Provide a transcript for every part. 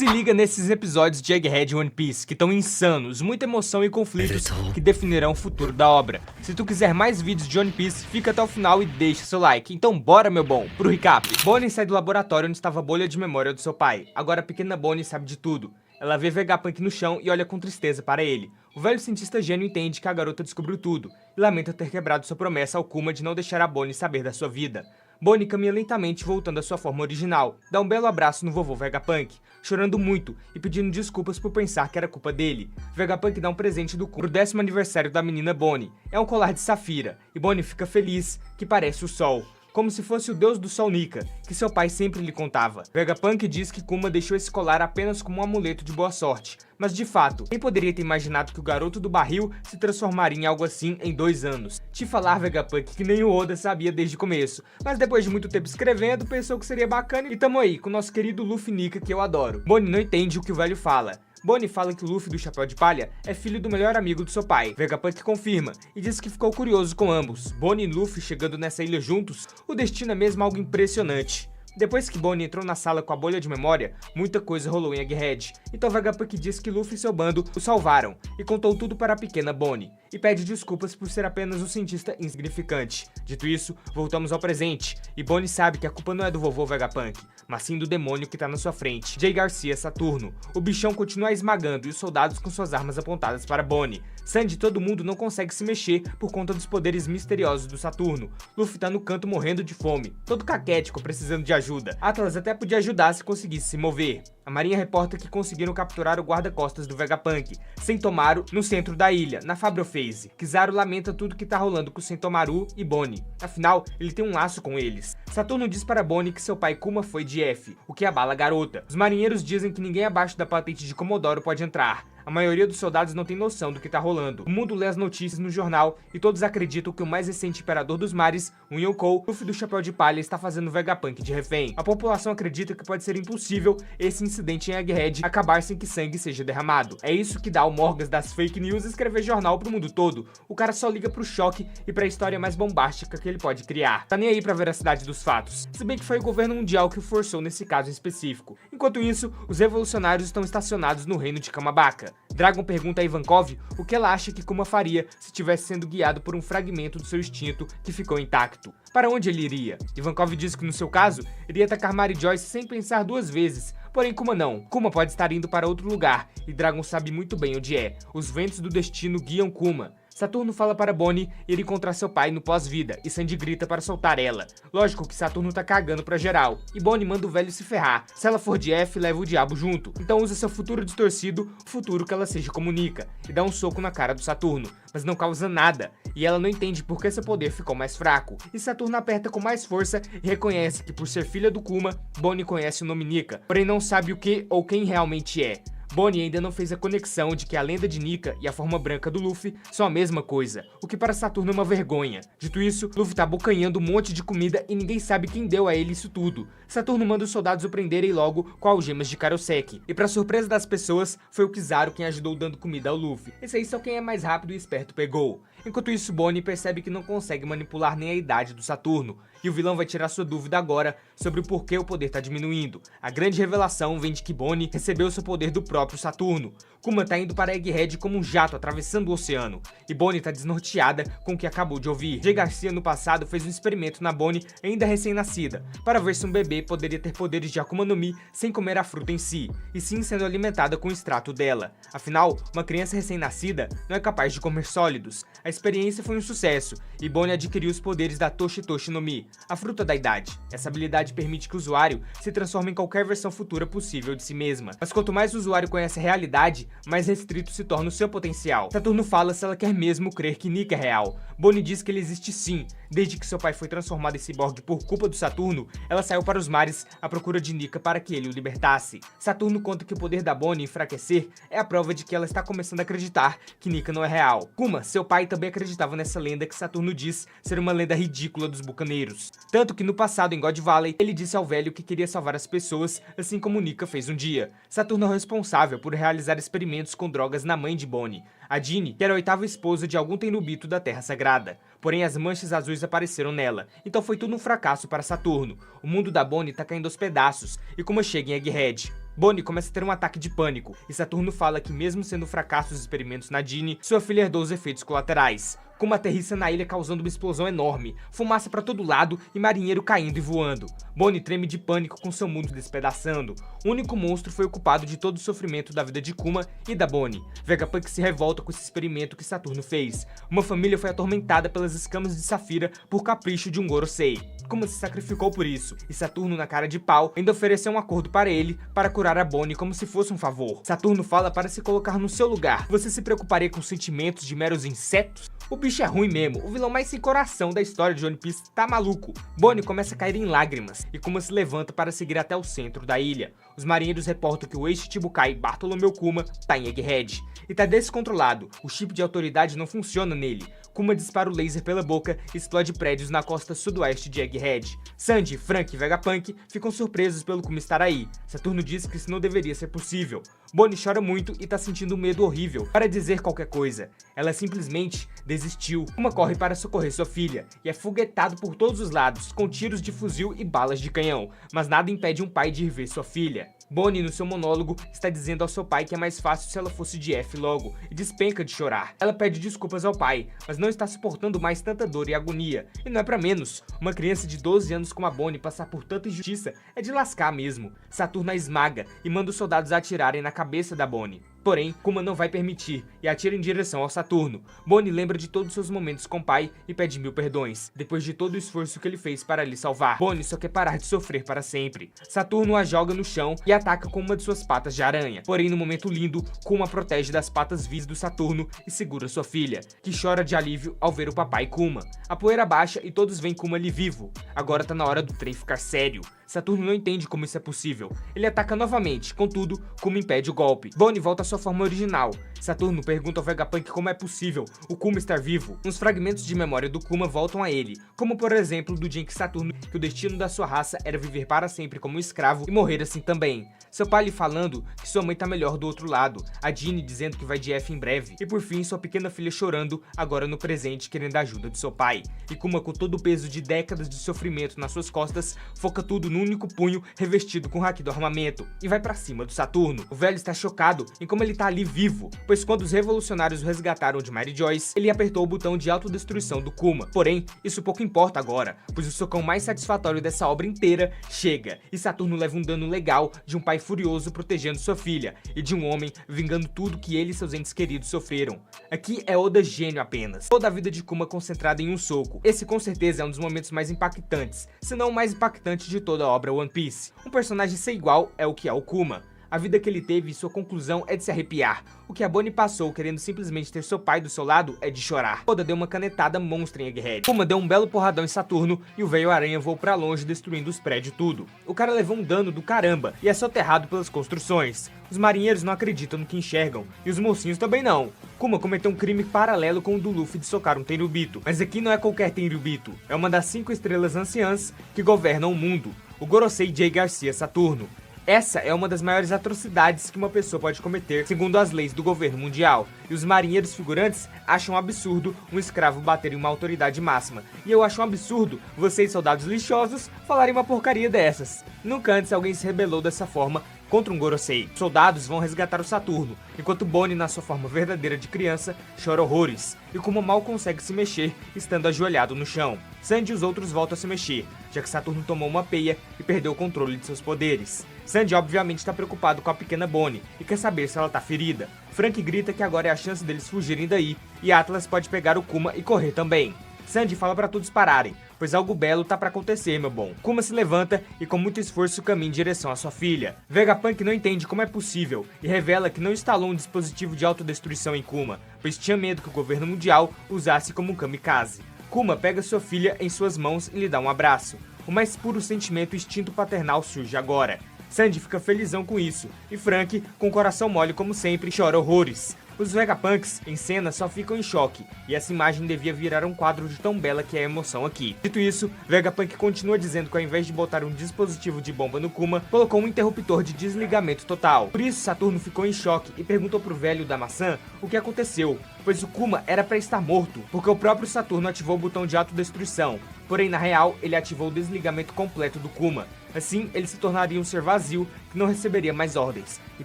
Se liga nesses episódios de Egghead One Piece, que estão insanos, muita emoção e conflitos que definirão o futuro da obra. Se tu quiser mais vídeos de One Piece, fica até o final e deixa seu like. Então bora, meu bom, pro recap. Bonnie sai do laboratório onde estava a bolha de memória do seu pai. Agora a pequena Bonnie sabe de tudo. Ela vê Vegapunk no chão e olha com tristeza para ele. O velho cientista gênio entende que a garota descobriu tudo e lamenta ter quebrado sua promessa ao Kuma de não deixar a Bonnie saber da sua vida. Bonnie caminha lentamente voltando à sua forma original, dá um belo abraço no vovô Vegapunk, chorando muito e pedindo desculpas por pensar que era culpa dele. Vegapunk dá um presente do Kuma pro 10º aniversário da menina Bonnie. É um colar de safira, e Bonnie fica feliz, que parece o sol. Como se fosse o deus do sol Nika, que seu pai sempre lhe contava. Vegapunk diz que Kuma deixou esse colar apenas como um amuleto de boa sorte, mas de fato, quem poderia ter imaginado que o garoto do barril se transformaria em algo assim em 2 anos? Te falar, Vegapunk, que nem o Oda sabia desde o começo, mas depois de muito tempo escrevendo, pensou que seria bacana e tamo aí, com o nosso querido Luffy Nika, que eu adoro. Bonnie não entende o que o velho fala. Bonnie fala que Luffy do Chapéu de Palha é filho do melhor amigo do seu pai. Vegapunk confirma e diz que ficou curioso com ambos. Bonnie e Luffy chegando nessa ilha juntos, o destino é mesmo algo impressionante. Depois que Bonnie entrou na sala com a bolha de memória, muita coisa rolou em Egghead. Então Vegapunk diz que Luffy e seu bando o salvaram e contou tudo para a pequena Bonnie. E pede desculpas por ser apenas um cientista insignificante. Dito isso, voltamos ao presente. E Bonnie sabe que a culpa não é do vovô Vegapunk, mas sim do demônio que tá na sua frente, Jay Garcia Saturno. O bichão continua esmagando e os soldados com suas armas apontadas para Bonnie. Sandy e todo mundo não consegue se mexer por conta dos poderes misteriosos do Saturno. Luffy tá no canto morrendo de fome, todo caquético precisando de ajuda. Atlas até podia ajudar se conseguisse se mover. A marinha reporta que conseguiram capturar o guarda-costas do Vegapunk, Sentomaru, no centro da ilha, na Fabro Phase. Kizaru lamenta tudo que tá rolando com Sentomaru e Bonnie, afinal, ele tem um laço com eles. Saturno diz para Bonnie que seu pai Kuma foi de F, o que abala a garota. Os marinheiros dizem que ninguém abaixo da patente de Comodoro pode entrar. A maioria dos soldados não tem noção do que tá rolando. O mundo lê as notícias no jornal e todos acreditam que o mais recente imperador dos mares, o Yonkou, Luffy do Chapéu de Palha, está fazendo Vegapunk de refém. A população acredita que pode ser impossível esse incidente em Egghead acabar sem que sangue seja derramado. É isso que dá ao Morgas das fake news escrever jornal pro mundo todo. O cara só liga pro choque e pra história mais bombástica que ele pode criar. Tá nem aí pra veracidade dos fatos. Se bem que foi o governo mundial que o forçou nesse caso em específico. Enquanto isso, os revolucionários estão estacionados no reino de Kamabaka. Dragon pergunta a Ivankov o que ela acha que Kuma faria se estivesse sendo guiado por um fragmento do seu instinto que ficou intacto. Para onde ele iria? Ivankov diz que no seu caso, iria atacar Mary Joyce sem pensar 2 vezes. Porém Kuma não. Kuma pode estar indo para outro lugar, e Dragon sabe muito bem onde é. Os ventos do destino guiam Kuma. Saturno fala para Bonnie ir encontrar seu pai no pós-vida, e Sandy grita para soltar ela. Lógico que Saturno tá cagando pra geral, e Bonnie manda o velho se ferrar. Se ela for de F, leva o diabo junto. Então usa seu futuro distorcido, o futuro que ela seja comunica, e dá um soco na cara do Saturno, mas não causa nada, e ela não entende por que seu poder ficou mais fraco. E Saturno aperta com mais força e reconhece que por ser filha do Kuma, Bonnie conhece o nome Nika, porém não sabe o que ou quem realmente é. Bonnie ainda não fez a conexão de que a lenda de Nika e a forma branca do Luffy são a mesma coisa, o que para Saturno é uma vergonha. Dito isso, Luffy tá abocanhando um monte de comida e ninguém sabe quem deu a ele isso tudo. Saturno manda os soldados o prenderem logo com algemas de Karoseki. E pra surpresa das pessoas, foi o Kizaru quem ajudou dando comida ao Luffy. Esse aí só quem é mais rápido e esperto pegou. Enquanto isso, Bonnie percebe que não consegue manipular nem a idade do Saturno, e o vilão vai tirar sua dúvida agora sobre o porquê o poder tá diminuindo. A grande revelação vem de que Bonnie recebeu seu poder do próprio Saturno. Kuma tá indo para Egghead como um jato atravessando o oceano, e Bonnie tá desnorteada com o que acabou de ouvir. Jay Garcia no passado fez um experimento na Bonnie ainda recém-nascida, para ver se um bebê poderia ter poderes de Akuma no Mi sem comer a fruta em si, e sim sendo alimentada com o extrato dela. Afinal, uma criança recém-nascida não é capaz de comer sólidos. A experiência foi um sucesso, e Bonnie adquiriu os poderes da Toshi Toshi no Mi, a fruta da idade. Essa habilidade permite que o usuário se transforme em qualquer versão futura possível de si mesma. Mas quanto mais o usuário conhece a realidade, mais restrito se torna o seu potencial. Saturno fala se ela quer mesmo crer que Nika é real. Bonnie diz que ele existe sim. Desde que seu pai foi transformado em ciborgue por culpa do Saturno, ela saiu para os mares à procura de Nika para que ele o libertasse. Saturno conta que o poder da Bonnie enfraquecer é a prova de que ela está começando a acreditar que Nika não é real. Kuma, seu pai, também acreditava nessa lenda que Saturno diz ser uma lenda ridícula dos bucaneiros. Tanto que no passado, em God Valley, ele disse ao velho que queria salvar as pessoas, assim como Nika fez um dia. Saturno é o responsável por realizar experimentos com drogas na mãe de Bonnie, a Dini, que era a 8ª esposa de algum Tenryubito da Terra Sagrada. Porém, as manchas azuis apareceram nela, então foi tudo um fracasso para Saturno. O mundo da Bonnie tá caindo aos pedaços, e Kuma chega em Egghead. Bonnie começa a ter um ataque de pânico, e Saturno fala que mesmo sendo um fracasso os experimentos na Jeanne, sua filha herdou os efeitos colaterais. Kuma aterrissa na ilha causando uma explosão enorme, fumaça pra todo lado e marinheiro caindo e voando. Bonnie treme de pânico com seu mundo despedaçando. O único monstro foi o culpado de todo o sofrimento da vida de Kuma e da Bonnie. Vegapunk se revolta com esse experimento que Saturno fez. Uma família foi atormentada pelas escamas de Safira por capricho de um Gorosei. Kuma se sacrificou por isso, e Saturno, na cara de pau, ainda ofereceu um acordo para ele, para curar a Bonnie como se fosse um favor. Saturno fala para se colocar no seu lugar. Você se preocuparia com sentimentos de meros insetos? O bicho é ruim mesmo, o vilão mais sem coração da história de One Piece tá maluco. Bonnie começa a cair em lágrimas, e Kuma se levanta para seguir até o centro da ilha. Os marinheiros reportam que o ex-Chichibukai Bartolomeu Kuma tá em Egghead, e tá descontrolado, o chip de autoridade não funciona nele. Kuma dispara o laser pela boca e explode prédios na costa sudoeste de Egghead. Sanji, Franky e Vegapunk ficam surpresos pelo Kuma estar aí. Saturno diz que isso não deveria ser possível. Bonnie chora muito e tá sentindo um medo horrível para dizer qualquer coisa. Ela simplesmente desistiu. Kuma corre para socorrer sua filha e é foguetado por todos os lados, com tiros de fuzil e balas de canhão, mas nada impede um pai de ir ver sua filha. Bonnie, no seu monólogo, está dizendo ao seu pai que é mais fácil se ela fosse de F logo, e despenca de chorar. Ela pede desculpas ao pai, mas não está suportando mais tanta dor e agonia. E não é pra menos, uma criança de 12 anos como a Bonnie passar por tanta injustiça é de lascar mesmo. Saturno a esmaga e manda os soldados atirarem na cabeça da Bonnie. Porém, Kuma não vai permitir e atira em direção ao Saturno. Bonnie lembra de todos seus momentos com o pai e pede 1000 perdões, depois de todo o esforço que ele fez para lhe salvar. Bonnie só quer parar de sofrer para sempre. Saturno a joga no chão e ataca com uma de suas patas de aranha. Porém, no momento lindo, Kuma protege das patas vis do Saturno e segura sua filha, que chora de alívio ao ver o papai Kuma. A poeira baixa e todos veem Kuma ali vivo. Agora tá na hora do trem ficar sério. Saturno não entende como isso é possível. Ele ataca novamente, contudo, Kuma impede o golpe. Bonnie volta à sua forma original. Saturno pergunta ao Vegapunk como é possível o Kuma estar vivo. Uns fragmentos de memória do Kuma voltam a ele, como por exemplo do dia em que Saturno que o destino da sua raça era viver para sempre como um escravo e morrer assim também. Seu pai lhe falando que sua mãe tá melhor do outro lado, a Jeanne dizendo que vai de F em breve, e por fim sua pequena filha chorando, agora no presente querendo a ajuda de seu pai. E Kuma, com todo o peso de décadas de sofrimento nas suas costas, foca tudo num único punho revestido com o haki do armamento, e vai pra cima do Saturno. O velho está chocado em como ele tá ali vivo, pois quando os revolucionários o resgataram de Mary Joyce, ele apertou o botão de autodestruição do Kuma. Porém, isso pouco importa agora, pois o socão mais satisfatório dessa obra inteira chega, e Saturno leva um dano legal de um pai furioso protegendo sua filha, e de um homem vingando tudo que ele e seus entes queridos sofreram. Aqui é Oda gênio apenas. Toda a vida de Kuma concentrada em um soco. Esse com certeza é um dos momentos mais impactantes, se não o mais impactante de toda a obra One Piece. Um personagem ser igual é o que é o Kuma. A vida que ele teve e sua conclusão é de se arrepiar. O que a Bonnie passou querendo simplesmente ter seu pai do seu lado é de chorar. Oda deu uma canetada monstra em Egghead. Kuma deu um belo porradão em Saturno e o velho aranha voou pra longe destruindo os prédios tudo. O cara levou um dano do caramba e é soterrado pelas construções. Os marinheiros não acreditam no que enxergam e os mocinhos também não. Kuma cometeu um crime paralelo com o do Luffy de socar um Tenryubito. Mas aqui não é qualquer Tenryubito, é uma das 5 estrelas anciãs que governam o mundo, o Gorosei J. Garcia Saturno. Essa é uma das maiores atrocidades que uma pessoa pode cometer, segundo as leis do governo mundial. E os marinheiros figurantes acham um absurdo um escravo bater em uma autoridade máxima. E eu acho um absurdo vocês, soldados lixosos, falarem uma porcaria dessas. Nunca antes alguém se rebelou dessa forma contra um Gorosei. Soldados vão resgatar o Saturno, enquanto Bonnie, na sua forma verdadeira de criança, chora horrores, e Kuma mal consegue se mexer, estando ajoelhado no chão. Sanji e os outros voltam a se mexer, já que Saturno tomou uma peia e perdeu o controle de seus poderes. Sanji obviamente está preocupado com a pequena Bonnie, e quer saber se ela está ferida. Franky grita que agora é a chance deles fugirem daí, e Atlas pode pegar o Kuma e correr também. Sanji fala para todos pararem, pois algo belo tá para acontecer, meu bom. Kuma se levanta e com muito esforço caminha em direção à sua filha. Vegapunk não entende como é possível e revela que não instalou um dispositivo de autodestruição em Kuma, pois tinha medo que o governo mundial usasse como um kamikaze. Kuma pega sua filha em suas mãos e lhe dá um abraço. O mais puro sentimento instinto paternal surge agora. Sanji fica felizão com isso, e Franky, com o coração mole como sempre, chora horrores. Os Vegapunks, em cena, só ficam em choque, e essa imagem devia virar um quadro de tão bela que é a emoção aqui. Dito isso, Vegapunk continua dizendo que ao invés de botar um dispositivo de bomba no Kuma, colocou um interruptor de desligamento total. Por isso, Saturno ficou em choque e perguntou pro velho da maçã o que aconteceu, pois o Kuma era pra estar morto, porque o próprio Saturno ativou o botão de autodestruição. Porém, na real, ele ativou o desligamento completo do Kuma. Assim, ele se tornaria um ser vazio que não receberia mais ordens e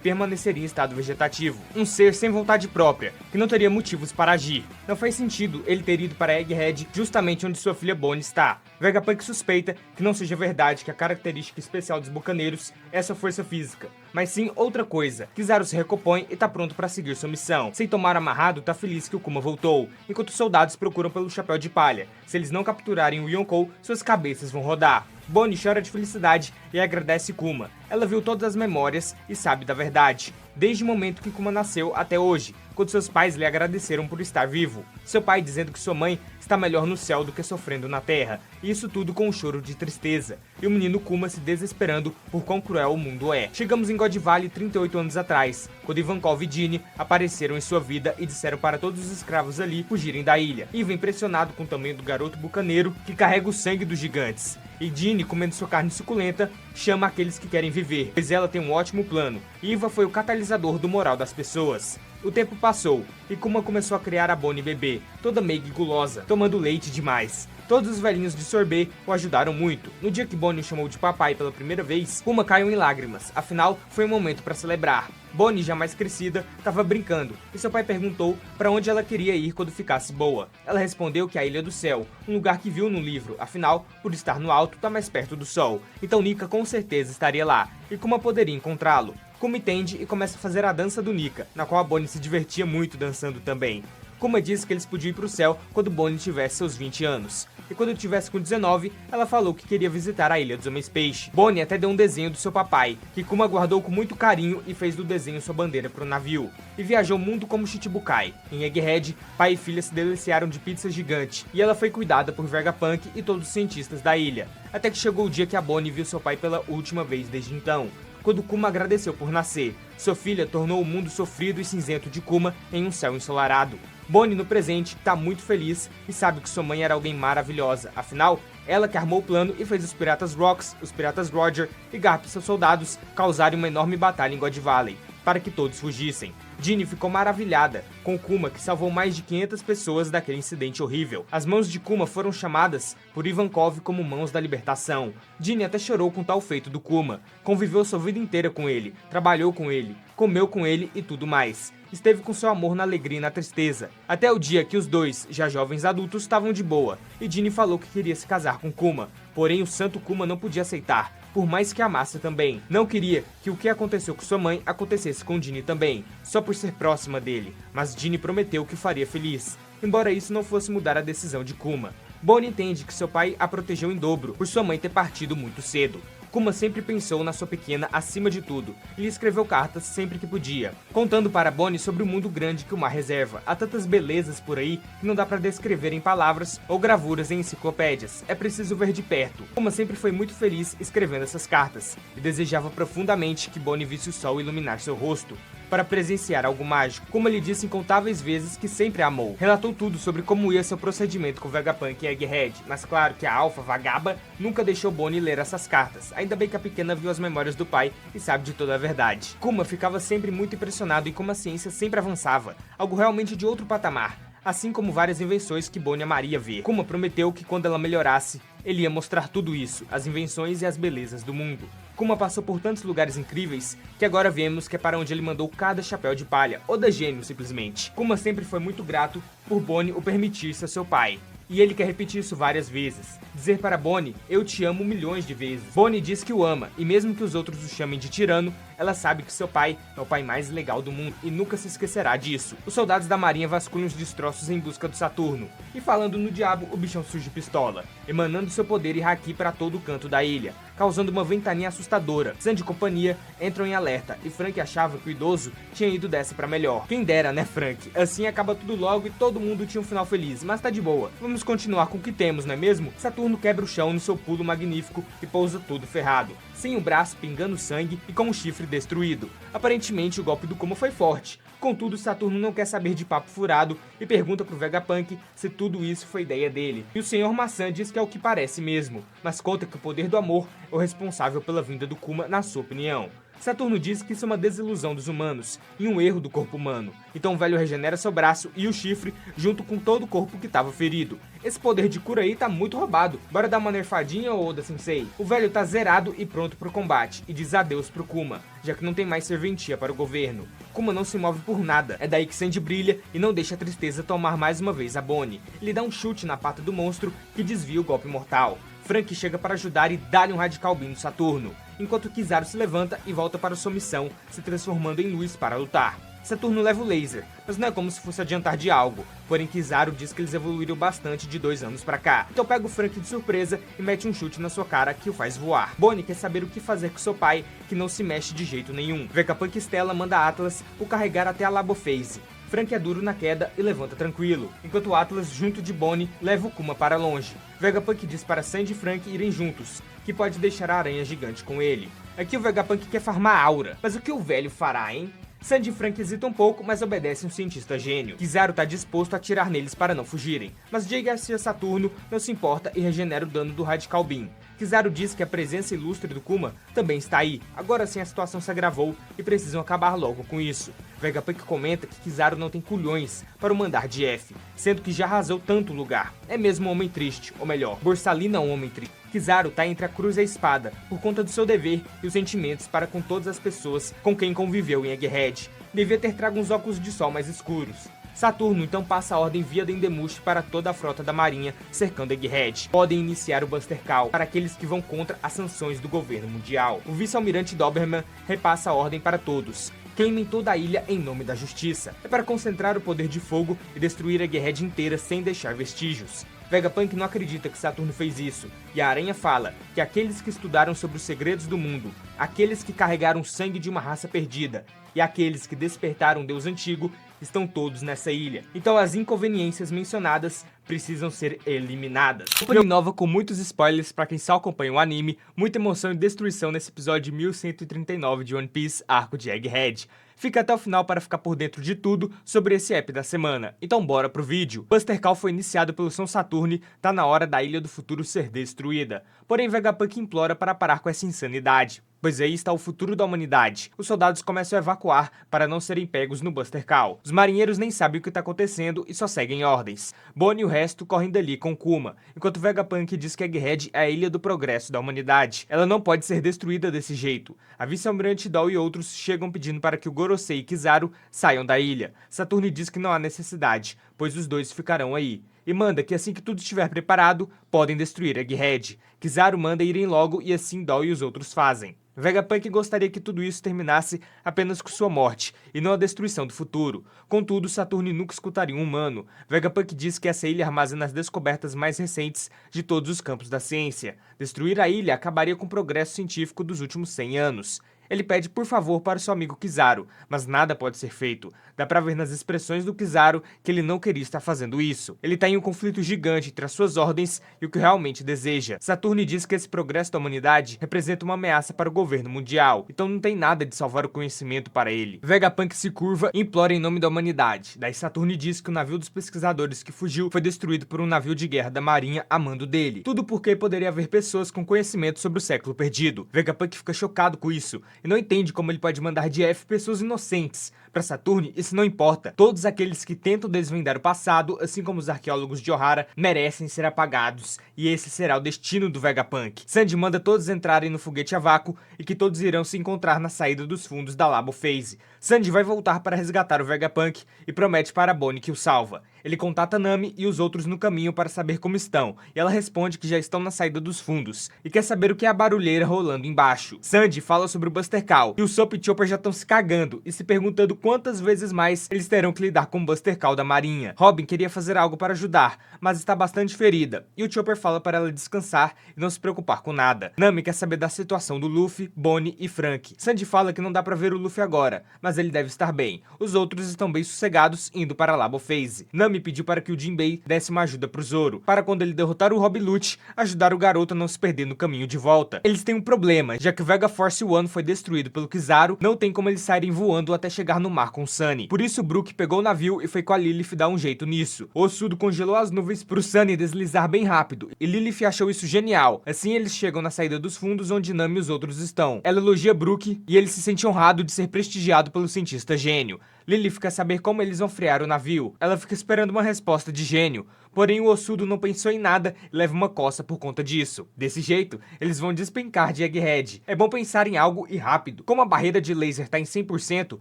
permaneceria em estado vegetativo. Um ser sem vontade própria, que não teria motivos para agir. Não faz sentido ele ter ido para Egghead justamente onde sua filha Bonnie está. Vegapunk suspeita que não seja verdade que a característica especial dos bucaneiros é sua força física, mas sim outra coisa. Kizaru se recompõe e tá pronto para seguir sua missão. Sem tomar amarrado, tá feliz que o Kuma voltou, enquanto os soldados procuram pelo chapéu de palha. Se eles não capturarem o Yonkou, suas cabeças vão rodar. Bonnie chora de felicidade e agradece Kuma. Ela viu todas as memórias e sabe da verdade, desde o momento que Kuma nasceu até hoje, quando seus pais lhe agradeceram por estar vivo. Seu pai dizendo que sua mãe está melhor no céu do que sofrendo na terra, e isso tudo com um choro de tristeza, e o menino Kuma se desesperando por quão cruel o mundo é. Chegamos em God Valley 38 anos atrás, quando Ivankov e Dini apareceram em sua vida e disseram para todos os escravos ali fugirem da ilha. Iva, impressionado com o tamanho do garoto bucaneiro que carrega o sangue dos gigantes, e Dini, comendo sua carne suculenta, chama aqueles que querem viver, pois ela tem um ótimo plano. Iva foi o catalisador do moral das pessoas. O tempo passou, e Kuma começou a criar a Bonnie bebê, toda meiga e gulosa, tomando leite demais. Todos os velhinhos de sorbet o ajudaram muito. No dia que Bonnie o chamou de papai pela primeira vez, Kuma caiu em lágrimas, afinal foi um momento para celebrar. Bonnie, já mais crescida, estava brincando, e seu pai perguntou para onde ela queria ir quando ficasse boa. Ela respondeu que a Ilha do Céu, um lugar que viu no livro, afinal, por estar no alto, tá mais perto do sol. Então Nika com certeza estaria lá, e Kuma poderia encontrá-lo. Kuma entende e começa a fazer a dança do Nika, na qual a Bonnie se divertia muito dançando também. Kuma disse que eles podiam ir pro céu quando Bonnie tivesse seus 20 anos. E quando tivesse com 19, ela falou que queria visitar a Ilha dos Homens Peixe. Bonnie até deu um desenho do seu papai, que Kuma guardou com muito carinho e fez do desenho sua bandeira pro navio. E viajou o mundo como Shichibukai. Em Egghead, pai e filha se deliciaram de pizza gigante, e ela foi cuidada por Vegapunk e todos os cientistas da ilha. Até que chegou o dia que a Bonnie viu seu pai pela última vez desde então. Quando Kuma agradeceu por nascer, sua filha tornou o mundo sofrido e cinzento de Kuma em um céu ensolarado. Bonnie, no presente, tá muito feliz e sabe que sua mãe era alguém maravilhosa, afinal, ela que armou o plano e fez os piratas Rocks, os piratas Roger e Garp e seus soldados causarem uma enorme batalha em God Valley, para que todos fugissem. Dini ficou maravilhada com Kuma, que salvou mais de 500 pessoas daquele incidente horrível. As mãos de Kuma foram chamadas por Ivankov como mãos da libertação. Dini até chorou com tal feito do Kuma. Conviveu sua vida inteira com ele, trabalhou com ele, comeu com ele e tudo mais. Esteve com seu amor na alegria e na tristeza, até o dia que os dois, já jovens adultos, estavam de boa, e Dini falou que queria se casar com Kuma, porém o santo Kuma não podia aceitar, por mais que amasse também. Não queria que o que aconteceu com sua mãe acontecesse com Dini também, só por ser próxima dele, mas Dini prometeu que o faria feliz, embora isso não fosse mudar a decisão de Kuma. Bonnie entende que seu pai a protegeu em dobro, por sua mãe ter partido muito cedo. Kuma sempre pensou na sua pequena acima de tudo, e lhe escreveu cartas sempre que podia, contando para Bonnie sobre o mundo grande que o mar reserva. Há tantas belezas por aí que não dá para descrever em palavras ou gravuras em enciclopédias, é preciso ver de perto. Kuma sempre foi muito feliz escrevendo essas cartas, e desejava profundamente que Bonnie visse o sol iluminar seu rosto, para presenciar algo mágico. Kuma lhe disse incontáveis vezes que sempre a amou. Relatou tudo sobre como ia seu procedimento com Vegapunk e Egghead, mas claro que a Alpha Vagaba nunca deixou Bonnie ler essas cartas. Ainda bem que a pequena viu as memórias do pai e sabe de toda a verdade. Kuma ficava sempre muito impressionado em como a ciência sempre avançava, algo realmente de outro patamar, assim como várias invenções que Bonnie amaria ver. Kuma prometeu que quando ela melhorasse, ele ia mostrar tudo isso, as invenções e as belezas do mundo. Kuma passou por tantos lugares incríveis, que agora vemos que é para onde ele mandou cada chapéu de palha, Oda Gênio simplesmente. Kuma sempre foi muito grato por Bonnie o permitir ser seu pai. E ele quer repetir isso várias vezes. Dizer para Bonnie, eu te amo milhões de vezes. Bonnie diz que o ama, e mesmo que os outros o chamem de tirano, ela sabe que seu pai é o pai mais legal do mundo e nunca se esquecerá disso. Os soldados da marinha vasculham os destroços em busca do Saturno. E falando no diabo, o bichão surge pistola, emanando seu poder e haki para todo o canto da ilha, causando uma ventania assustadora. Sandy e companhia entram em alerta, e Frank achava que o idoso tinha ido dessa pra melhor. Quem dera, né, Frank? Assim acaba tudo logo e todo mundo tinha um final feliz, mas tá de boa. Vamos continuar com o que temos, não é mesmo? Saturno quebra o chão no seu pulo magnífico e pousa todo ferrado, sem o braço pingando sangue e com o chifre destruído. Aparentemente o golpe do Kuma foi forte, contudo Saturno não quer saber de papo furado e pergunta pro Vegapunk se tudo isso foi ideia dele. E o Senhor Maçã diz que é o que parece mesmo, mas conta que o poder do amor é o responsável pela vinda do Kuma na sua opinião. Saturno diz que isso é uma desilusão dos humanos e um erro do corpo humano. Então o velho regenera seu braço e o chifre junto com todo o corpo que estava ferido. Esse poder de cura aí tá muito roubado. Bora dar uma nerfadinha, Oda Sensei? O velho tá zerado e pronto pro combate e diz adeus pro Kuma, já que não tem mais serventia para o governo. Kuma não se move por nada, é daí que Sandy brilha e não deixa a tristeza tomar mais uma vez a Bonnie. Ele dá um chute na pata do monstro que desvia o golpe mortal. Frank chega para ajudar e dá-lhe um Radical Beam no Saturno, enquanto Kizaru se levanta e volta para sua missão, se transformando em luz para lutar. Saturno leva o laser, mas não é como se fosse adiantar de algo, porém Kizaru diz que eles evoluíram bastante de 2 anos pra cá. Então pega o Frank de surpresa e mete um chute na sua cara que o faz voar. Bonnie quer saber o que fazer com seu pai, que não se mexe de jeito nenhum. Vegapunk e Stella manda Atlas o carregar até a Labo Phase. Frank é duro na queda e levanta tranquilo, enquanto Atlas, junto de Bonnie, leva o Kuma para longe. Vegapunk diz para Sandy e Frank irem juntos, que pode deixar a aranha gigante com ele. Aqui o Vegapunk quer farmar aura, mas o que o velho fará, hein? Sandy e Frank hesitam um pouco, mas obedecem um cientista gênio. Kizaru tá disposto a atirar neles para não fugirem, mas Jay Garcia Saturno não se importa e regenera o dano do Radical Beam. Kizaru diz que a presença ilustre do Kuma também está aí, agora sim a situação se agravou e precisam acabar logo com isso. Vegapunk comenta que Kizaru não tem culhões para o mandar de F, sendo que já arrasou tanto lugar. É mesmo um homem triste, ou melhor, Borsalino é um homem triste. Kizaru tá entre a cruz e a espada, por conta do seu dever e os sentimentos para com todas as pessoas com quem conviveu em Egghead. Devia ter trago uns óculos de sol mais escuros. Saturno então passa a ordem via Dendemushi para toda a frota da marinha cercando Egghead. Podem iniciar o Buster Call para aqueles que vão contra as sanções do governo mundial. O vice-almirante Doberman repassa a ordem para todos. Queimem toda a ilha em nome da justiça. É para concentrar o poder de fogo e destruir Egghead inteira sem deixar vestígios. Vegapunk não acredita que Saturno fez isso, e a aranha fala que aqueles que estudaram sobre os segredos do mundo, aqueles que carregaram o sangue de uma raça perdida, e aqueles que despertaram um Deus antigo, estão todos nessa ilha. Então as inconveniências mencionadas precisam ser eliminadas. O Opening nova com muitos spoilers para quem só acompanha o anime, muita emoção e destruição nesse episódio 1139 de One Piece, arco de Egghead. Fica até o final para ficar por dentro de tudo sobre esse app da semana. Então bora pro vídeo. Buster Call foi iniciado pelo São Saturne, tá na hora da Ilha do Futuro ser destruída. Porém Vegapunk implora para parar com essa insanidade, pois aí está o futuro da humanidade. Os soldados começam a evacuar para não serem pegos no Buster Call. Os marinheiros nem sabem o que está acontecendo e só seguem ordens. Bonnie e o resto correm dali com Kuma, enquanto Vegapunk diz que Egghead é a ilha do progresso da humanidade. Ela não pode ser destruída desse jeito. A vice-almirante Doll e outros chegam pedindo para que o Gorosei e Kizaru saiam da ilha. Saturno diz que não há necessidade, pois os dois ficarão aí. E manda que assim que tudo estiver preparado, podem destruir Egghead. Kizaru manda irem logo e assim Doll e os outros fazem. Vegapunk gostaria que tudo isso terminasse apenas com sua morte, e não a destruição do futuro. Contudo, Saturno nunca escutaria um humano. Vegapunk diz que essa ilha armazena as descobertas mais recentes de todos os campos da ciência. Destruir a ilha acabaria com o progresso científico dos últimos 100 anos. Ele pede por favor para seu amigo Kizaru, mas nada pode ser feito. Dá pra ver nas expressões do Kizaru que ele não queria estar fazendo isso. Ele tá em um conflito gigante entre as suas ordens e o que realmente deseja. Saturno diz que esse progresso da humanidade representa uma ameaça para o governo mundial, então não tem nada de salvar o conhecimento para ele. Vegapunk se curva e implora em nome da humanidade. Daí Saturno diz que o navio dos pesquisadores que fugiu foi destruído por um navio de guerra da marinha a mando dele. Tudo porque poderia haver pessoas com conhecimento sobre o século perdido. Vegapunk fica chocado com isso e não entende como ele pode mandar de F pessoas inocentes. Para Saturno, isso não importa. Todos aqueles que tentam desvendar o passado, assim como os arqueólogos de Ohara, merecem ser apagados, e esse será o destino do Vegapunk. Sandy manda todos entrarem no foguete a vácuo e que todos irão se encontrar na saída dos fundos da Labo Phase. Sandy vai voltar para resgatar o Vegapunk e promete para Bonnie que o salva. Ele contata Nami e os outros no caminho para saber como estão, e ela responde que já estão na saída dos fundos, e quer saber o que é a barulheira rolando embaixo. Sandy fala sobre o Buster Call, e o Soap e Chopper já estão se cagando, e se perguntando quantas vezes mais eles terão que lidar com o Buster Call da marinha. Robin queria fazer algo para ajudar, mas está bastante ferida, e o Chopper fala para ela descansar e não se preocupar com nada. Nami quer saber da situação do Luffy, Bonnie e Frank. Sandy fala que não dá para ver o Luffy agora, mas ele deve estar bem. Os outros estão bem sossegados, indo para a Labo Phase. Nami Bonnie pediu para que o Jinbei desse uma ajuda pro Zoro, para quando ele derrotar o Rob Lute, ajudar o garoto a não se perder no caminho de volta. Eles têm um problema, já que o Vega Force One foi destruído pelo Kizaru, não tem como eles saírem voando até chegar no mar com o Sunny. Por isso o Brook pegou o navio e foi com a Lilith dar um jeito nisso. O Ossudo congelou as nuvens pro Sunny deslizar bem rápido, e Lilith achou isso genial. Assim eles chegam na saída dos fundos onde Nami e os outros estão. Ela elogia Brook e ele se sente honrado de ser prestigiado pelo cientista gênio. Lilith quer saber como eles vão frear o navio. Ela fica esperando uma resposta de gênio, porém o Ossudo não pensou em nada e leva uma coça por conta disso. Desse jeito, eles vão despencar de Egghead. É bom pensar em algo e rápido. Como a barreira de laser tá em 100%,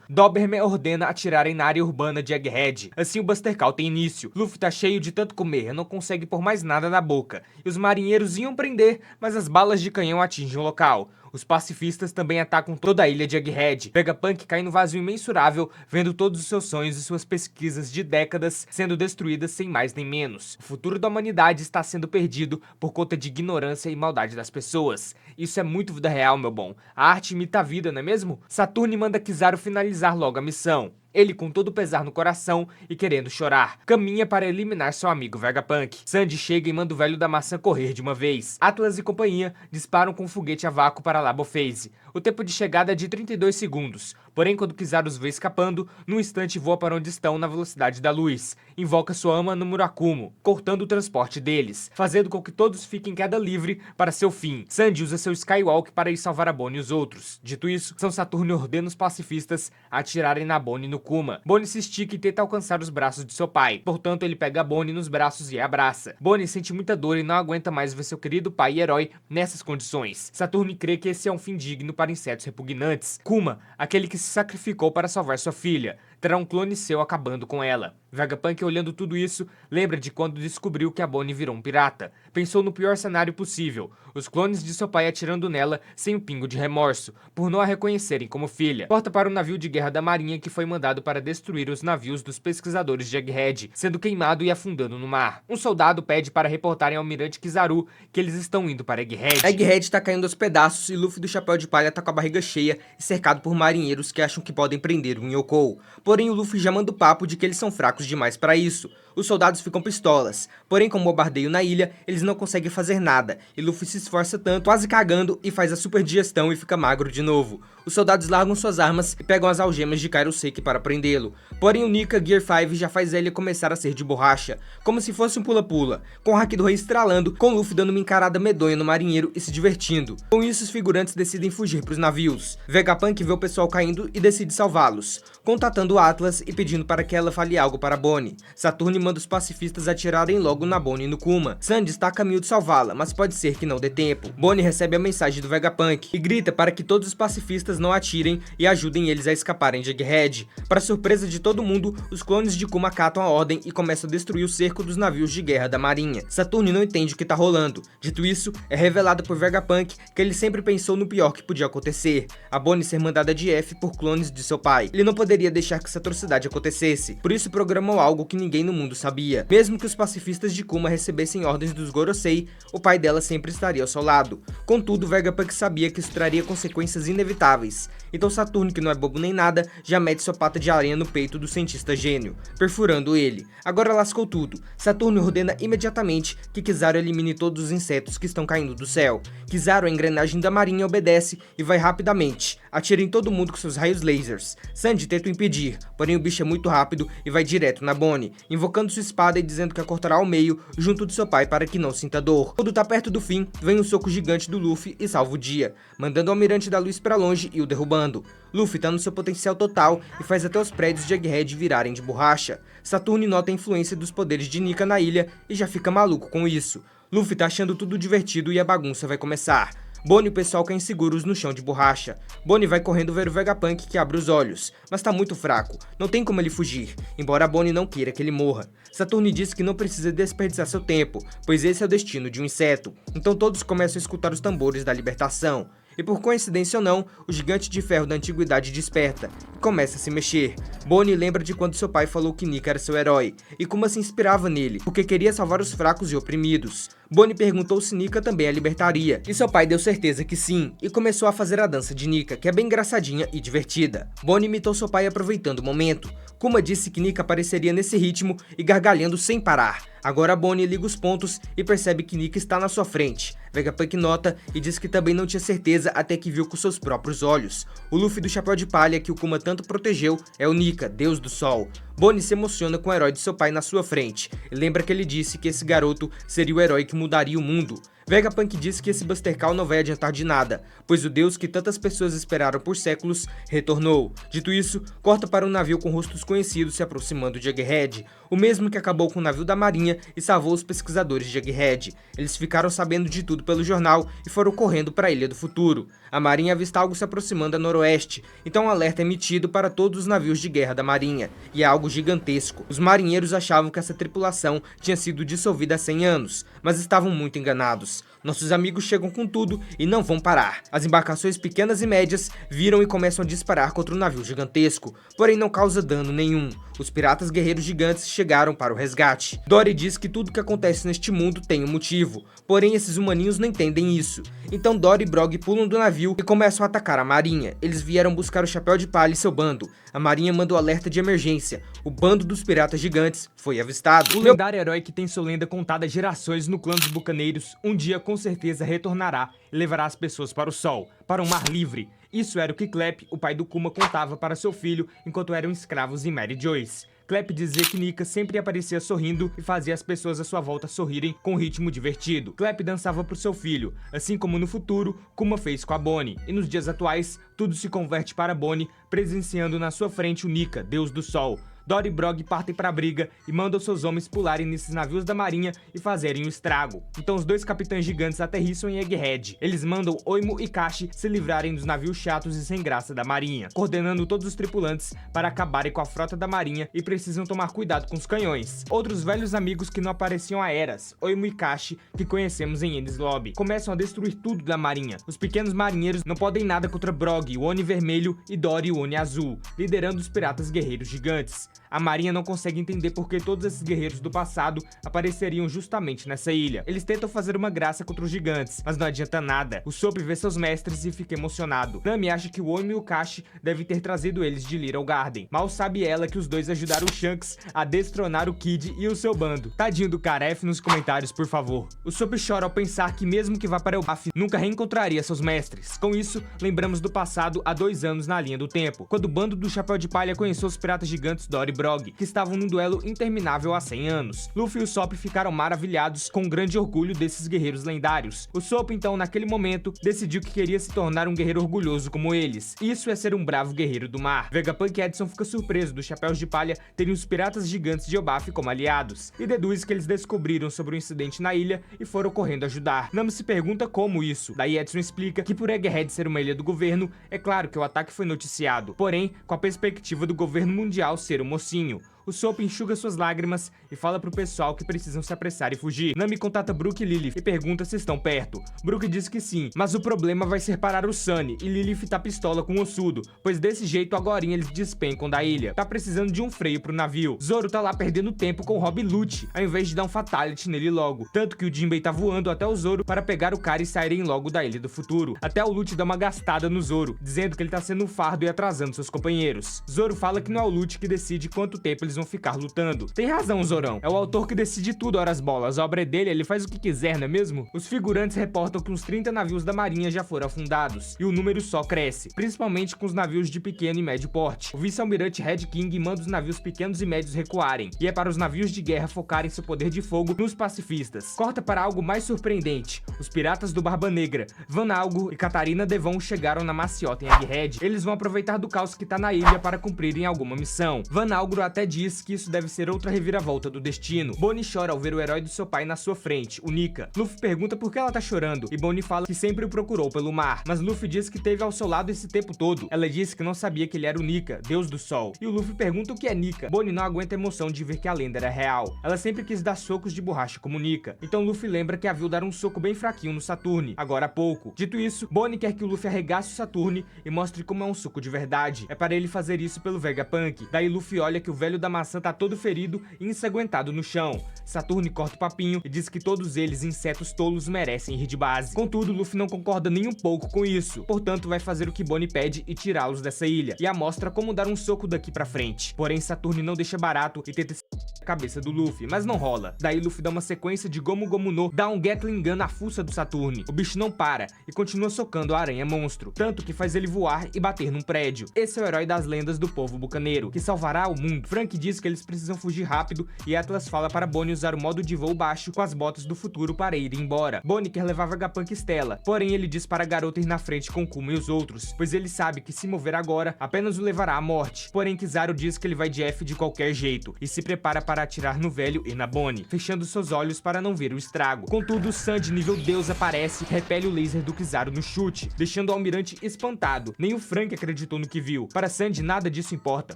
Doberman ordena atirarem na área urbana de Egghead. Assim o Buster Call tem início. Luffy tá cheio de tanto comer, não consegue pôr mais nada na boca. E os marinheiros iam prender, mas as balas de canhão atingem o local. Os pacifistas também atacam toda a ilha de Egghead. Vegapunk cai no vazio imensurável, vendo todos os seus sonhos e suas pesquisas de décadas sendo destruídas sem mais nem menos. O futuro da humanidade está sendo perdido por conta de ignorância e maldade das pessoas. Isso é muito vida real, meu bom. A arte imita a vida, não é mesmo? Saturne manda Kizaru finalizar logo a missão. Ele, com todo o pesar no coração e querendo chorar, caminha para eliminar seu amigo Vegapunk. Sandy chega e manda o velho da maçã correr de uma vez. Atlas e companhia disparam com um foguete a vácuo para Labo Phase. O tempo de chegada é de 32 segundos, porém quando Kizaru os vê escapando, num instante voa para onde estão na velocidade da luz. Invoca sua ama no Murakumo, cortando o transporte deles, fazendo com que todos fiquem em queda livre para seu fim. Sandy usa seu Skywalk para ir salvar a Bonnie e os outros. Dito isso, São Saturno ordena os pacifistas a atirarem na Bonnie no Kuma. Bonnie se estica e tenta alcançar os braços de seu pai, portanto ele pega a Bonnie nos braços e a abraça. Bonnie sente muita dor e não aguenta mais ver seu querido pai e herói nessas condições. Saturno crê que esse é um fim digno para insetos repugnantes. Kuma, aquele que se sacrificou para salvar sua filha, terá um clone seu acabando com ela. Vegapunk, olhando tudo isso, lembra de quando descobriu que a Bonnie virou um pirata. Pensou no pior cenário possível, os clones de seu pai atirando nela sem um pingo de remorso, por não a reconhecerem como filha. Corta para o navio de guerra da marinha que foi mandado para destruir os navios dos pesquisadores de Egghead, sendo queimado e afundando no mar. Um soldado pede para reportarem ao almirante Kizaru que eles estão indo para Egghead. Egghead tá caindo aos pedaços e Luffy do Chapéu de Palha tá com a barriga cheia e cercado por marinheiros que acham que podem prender o Yonkou. Porém o Luffy já manda o papo de que eles são fracos demais para isso. Os soldados ficam pistolas, porém com o bombardeio na ilha, eles não conseguem fazer nada, e Luffy se esforça tanto, quase cagando, e faz a super digestão e fica magro de novo. Os soldados largam suas armas e pegam as algemas de Kairoseki para prendê-lo, porém o Nika Gear 5 já faz ele começar a ser de borracha, como se fosse um pula-pula, com o Haki do Rei estralando, com Luffy dando uma encarada medonha no marinheiro e se divertindo. Com isso os figurantes decidem fugir para os navios. Vegapunk vê o pessoal caindo e decide salvá-los, contatando Atlas e pedindo para que ela fale algo para Bonnie. Saturne manda os pacifistas atirarem logo na Bonnie e no Kuma. Sandy está a caminho de salvá-la, mas pode ser que não dê tempo. Bonnie recebe a mensagem do Vegapunk e grita para que todos os pacifistas não atirem e ajudem eles a escaparem de Egghead. Para surpresa de todo mundo, os clones de Kuma acatam a ordem e começam a destruir o cerco dos navios de guerra da marinha. Saturne não entende o que tá rolando. Dito isso, é revelado por Vegapunk que ele sempre pensou no pior que podia acontecer: a Bonnie ser mandada de F por clones de seu pai. Ele não poderia deixar que essa atrocidade acontecesse, por isso programou algo que ninguém no mundo sabia. Mesmo que os pacifistas de Kuma recebessem ordens dos Gorosei, o pai dela sempre estaria ao seu lado. Contudo, Vegapunk sabia que isso traria consequências inevitáveis. Então Saturno, que não é bobo nem nada, já mete sua pata de aranha no peito do cientista gênio, perfurando ele. Agora lascou tudo. Saturno ordena imediatamente que Kizaru elimine todos os insetos que estão caindo do céu. Kizaru, a engrenagem da marinha, obedece e vai rapidamente. Atira em todo mundo com seus raios lasers. Sandy tenta o impedir, porém o bicho é muito rápido e vai direto na Bonnie, invocando sua espada e dizendo que a cortará ao meio junto de seu pai para que não sinta dor. Quando tá perto do fim, vem um soco gigante do Luffy e salva o dia, mandando o Almirante da Luz para longe e o derrubando. Luffy tá no seu potencial total e faz até os prédios de Egghead virarem de borracha. Saturne nota a influência dos poderes de Nika na ilha e já fica maluco com isso. Luffy tá achando tudo divertido e a bagunça vai começar. Bonnie e o pessoal caem seguros no chão de borracha. Bonnie vai correndo ver o Vegapunk, que abre os olhos, mas tá muito fraco, não tem como ele fugir, embora Bonnie não queira que ele morra. Saturne diz que não precisa desperdiçar seu tempo, pois esse é o destino de um inseto. Então todos começam a escutar os tambores da libertação. E por coincidência ou não, o gigante de ferro da antiguidade desperta e começa a se mexer. Bonnie lembra de quando seu pai falou que Nika era seu herói, e Kuma se inspirava nele, porque queria salvar os fracos e oprimidos. Bonnie perguntou se Nika também a libertaria, e seu pai deu certeza que sim, e começou a fazer a dança de Nika, que é bem engraçadinha e divertida. Bonnie imitou seu pai aproveitando o momento. Kuma disse que Nika apareceria nesse ritmo e gargalhando sem parar. Agora Bonnie liga os pontos e percebe que Nika está na sua frente. Vegapunk nota e diz que também não tinha certeza até que viu com seus próprios olhos. O Luffy do chapéu de palha que o Kuma tanto protegeu é o Nika, Deus do Sol. Bonnie se emociona com o herói de seu pai na sua frente e lembra que ele disse que esse garoto seria o herói que mudaria o mundo. Vegapunk diz que esse Buster Call não vai adiantar de nada, pois o deus que tantas pessoas esperaram por séculos retornou. Dito isso, corta para um navio com rostos conhecidos se aproximando de Egghead, o mesmo que acabou com o navio da marinha e salvou os pesquisadores de Egghead. Eles ficaram sabendo de tudo pelo jornal e foram correndo para a Ilha do Futuro. A marinha avista algo se aproximando a noroeste, então um alerta é emitido para todos os navios de guerra da marinha, e é algo gigantesco. Os marinheiros achavam que essa tripulação tinha sido dissolvida há 100 anos, mas estavam muito enganados. Nossos amigos chegam com tudo e não vão parar. As embarcações pequenas e médias viram e começam a disparar contra o navio gigantesco, porém não causa dano nenhum. Os piratas guerreiros gigantes chegaram para o resgate. Dory diz que tudo que acontece neste mundo tem um motivo, porém esses humaninhos não entendem isso. Então Dory e Brog pulam do navio e começam a atacar a marinha. Eles vieram buscar o Chapéu de Palha e seu bando. A marinha manda o alerta de emergência. O bando dos piratas gigantes foi avistado. O lendário herói que tem sua lenda contada há gerações no clã dos bucaneiros, um dia com certeza retornará e levará as pessoas para o sol, para um mar livre. Isso era o que Clep, o pai do Kuma, contava para seu filho enquanto eram escravos em Mary Joyce. Clep dizia que Nika sempre aparecia sorrindo e fazia as pessoas à sua volta sorrirem com um ritmo divertido. Clep dançava pro seu filho, assim como no futuro, Kuma fez com a Bonnie. E nos dias atuais, tudo se converte para Bonnie, presenciando na sua frente o Nika, Deus do Sol. Dory e Brog partem para a briga e mandam seus homens pularem nesses navios da marinha e fazerem um estrago. Então os dois capitães gigantes aterrissam em Egghead. Eles mandam Oimo e Kashi se livrarem dos navios chatos e sem graça da marinha, coordenando todos os tripulantes para acabarem com a frota da marinha e precisam tomar cuidado com os canhões. Outros velhos amigos que não apareciam há eras, Oimo e Kashi, que conhecemos em Enies Lobby, começam a destruir tudo da marinha. Os pequenos marinheiros não podem nada contra Brog, o Oni vermelho, e Dory, o Oni azul, liderando os piratas guerreiros gigantes. A marinha não consegue entender por que todos esses guerreiros do passado apareceriam justamente nessa ilha. Eles tentam fazer uma graça contra os gigantes, mas não adianta nada. O Soap vê seus mestres e fica emocionado. Nami acha que o Oimo e o Kashi devem ter trazido eles de Little Garden. Mal sabe ela que os dois ajudaram o Shanks a destronar o Kid e o seu bando. Tadinho do cara, F nos comentários, por favor. O Soap chora ao pensar que mesmo que vá para Elbaf, nunca reencontraria seus mestres. Com isso, lembramos do passado há 2 anos na linha do tempo, quando o bando do Chapéu de Palha conheceu os piratas gigantes Dory e Brog, que estavam num duelo interminável há 100 anos. Luffy e o Sop ficaram maravilhados com o grande orgulho desses guerreiros lendários. O Sop, então, naquele momento, decidiu que queria se tornar um guerreiro orgulhoso como eles. Isso é ser um bravo guerreiro do mar. Vegapunk Edson fica surpreso dos Chapéus de Palha terem os piratas gigantes de Elbaf como aliados, e deduz que eles descobriram sobre o incidente na ilha e foram correndo ajudar. Nami se pergunta como isso. Daí Edson explica que por Egghead ser uma ilha do governo, é claro que o ataque foi noticiado, porém, com a perspectiva do governo mundial ser o mocinho. O Soap enxuga suas lágrimas e fala pro pessoal que precisam se apressar e fugir. Nami contata Brook e Lilith e pergunta se estão perto. Brook diz que sim, mas o problema vai ser parar o Sunny, e Lilith tá pistola com o Ossudo, pois desse jeito agorinha eles despencam da ilha. Tá precisando de um freio pro navio. Zoro tá lá perdendo tempo com o Rob Lute, ao invés de dar um fatality nele logo. Tanto que o Jinbei tá voando até o Zoro para pegar o cara e saírem logo da Ilha do Futuro. Até o Lute dá uma gastada no Zoro, dizendo que ele tá sendo um fardo e atrasando seus companheiros. Zoro fala que não é o Lute que decide quanto tempo eles vão ficar lutando. Tem razão, Zorão. É o autor que decide tudo, horas bolas. A obra é dele, ele faz o que quiser, não é mesmo? Os figurantes reportam que uns 30 navios da marinha já foram afundados, e o número só cresce, principalmente com os navios de pequeno e médio porte. O vice-almirante Red King manda os navios pequenos e médios recuarem, e é para os navios de guerra focarem seu poder de fogo nos pacifistas. Corta para algo mais surpreendente. Os piratas do Barba Negra, Van Algo e Catarina Devon chegaram na maciota em Egghead. Eles vão aproveitar do caos que tá na ilha para cumprirem alguma missão. Van Algo até diz que isso deve ser outra reviravolta do destino. Bonnie chora ao ver o herói do seu pai na sua frente, o Nika. Luffy pergunta por que ela tá chorando, e Bonnie fala que sempre o procurou pelo mar, mas Luffy diz que esteve ao seu lado esse tempo todo. Ela disse que não sabia que ele era o Nika, Deus do Sol. E o Luffy pergunta o que é Nika. Bonnie não aguenta a emoção de ver que a lenda era real. Ela sempre quis dar socos de borracha como Nika. Então Luffy lembra que a viu dar um soco bem fraquinho no Saturne, agora há pouco. Dito isso, Bonnie quer que o Luffy arregace o Saturne e mostre como é um soco de verdade. É para ele fazer isso pelo Vegapunk. Daí Luffy olha que o velho da maçã tá todo ferido e ensanguentado no chão. Saturne corta o papinho e diz que todos eles, insetos tolos, merecem ir de base. Contudo, Luffy não concorda nem um pouco com isso, portanto vai fazer o que Bonnie pede e tirá-los dessa ilha, e mostra como dar um soco daqui pra frente. Porém, Saturne não deixa barato e tenta a cabeça do Luffy, mas não rola. Daí Luffy dá uma sequência de Gomu Gomu no, dá um Gatling Gun na fuça do Saturne. O bicho não para e continua socando a aranha monstro, tanto que faz ele voar e bater num prédio. Esse é o herói das lendas do povo bucaneiro, que salvará o mundo. Frank diz que eles precisam fugir rápido e Atlas fala para Bonnie usar o modo de voo baixo com as botas do futuro para ir embora. Bonnie quer levar Vegapunk e Stella, porém ele diz para a garota ir na frente com Kuma e os outros, pois ele sabe que se mover agora apenas o levará à morte. Porém Kizaru diz que ele vai de F de qualquer jeito e se prepara para atirar no velho e na Bonnie, fechando seus olhos para não ver o estrago. Contudo, Sandy nível Deus aparece e repele o laser do Kizaru no chute, deixando o almirante espantado. Nem o Frank acreditou no que viu. Para Sandy nada disso importa,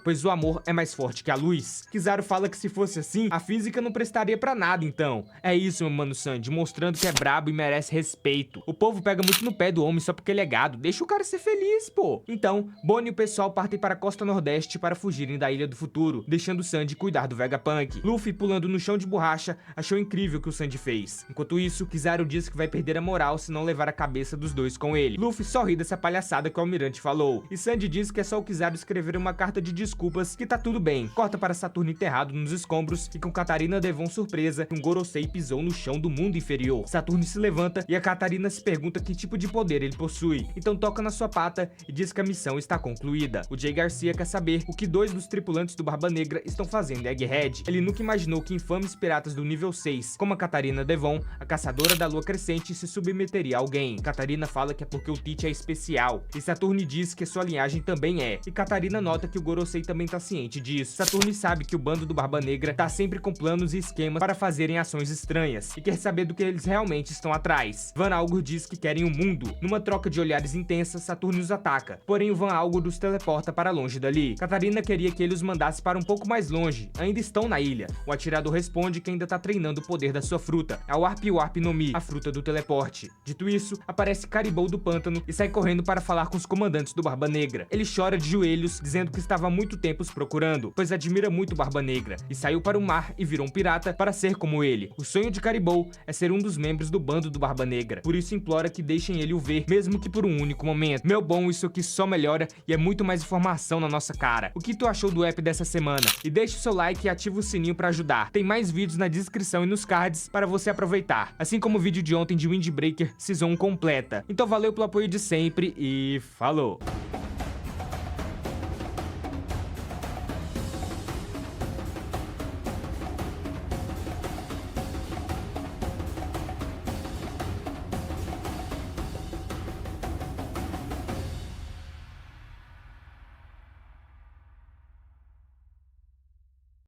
pois o amor é mais forte que a luz. Kizaru fala que se fosse assim, a física não prestaria pra nada então. É isso, meu mano Sandy, mostrando que é brabo e merece respeito. O povo pega muito no pé do homem só porque ele é gado, deixa o cara ser feliz, pô. Então, Bonnie e o pessoal partem para a costa nordeste para fugirem da Ilha do Futuro, deixando Sandy cuidar do Vegapunk. Luffy, pulando no chão de borracha, achou incrível o que o Sandy fez. Enquanto isso, Kizaru diz que vai perder a moral se não levar a cabeça dos dois com ele. Luffy só ri dessa palhaçada que o almirante falou, e Sandy diz que é só o Kizaru escrever uma carta de desculpas que tá tudo bem. Corta para Saturno enterrado nos escombros e com Katarina Devon surpresa que um Gorosei pisou no chão do mundo inferior. Saturno se levanta e a Katarina se pergunta que tipo de poder ele possui, então toca na sua pata e diz que a missão está concluída. O Jay Garcia quer saber o que dois dos tripulantes do Barba Negra estão fazendo em Egghead. Ele nunca imaginou que infames piratas do nível 6, como a Katarina Devon, a caçadora da lua crescente, se submeteria a alguém. Katarina fala que é porque o Teach é especial, e Saturne diz que sua linhagem também é, e Katarina nota que o Gorosei também tá ciente disso. Saturne sabe que o bando do Barba Negra tá sempre com planos e esquemas para fazerem ações estranhas, e quer saber do que eles realmente estão atrás. Van Algor diz que querem o mundo. Numa troca de olhares intensas, Saturne os ataca, porém o Van Algor os teleporta para longe dali. Katarina queria que ele os mandasse para um pouco mais longe, ainda estão na ilha. O atirador responde que ainda tá treinando o poder da sua fruta, a Warp Warp no Mi, a fruta do teleporte. Dito isso, aparece Caribou do pântano e sai correndo para falar com os comandantes do Barba Negra. Ele chora de joelhos, dizendo que estava há muito tempo os procurando, pois admira muito Barba Negra, e saiu para o mar e virou um pirata para ser como ele. O sonho de Caribou é ser um dos membros do bando do Barba Negra, por isso implora que deixem ele o ver, mesmo que por um único momento. Meu bom, isso aqui só melhora e é muito mais informação na nossa cara. O que tu achou do app dessa semana? E deixa o seu like e ativa o sininho para ajudar. Tem mais vídeos na descrição e nos cards para você aproveitar, assim como o vídeo de ontem de Windbreaker Season 1 completa. Então valeu pelo apoio de sempre e falou!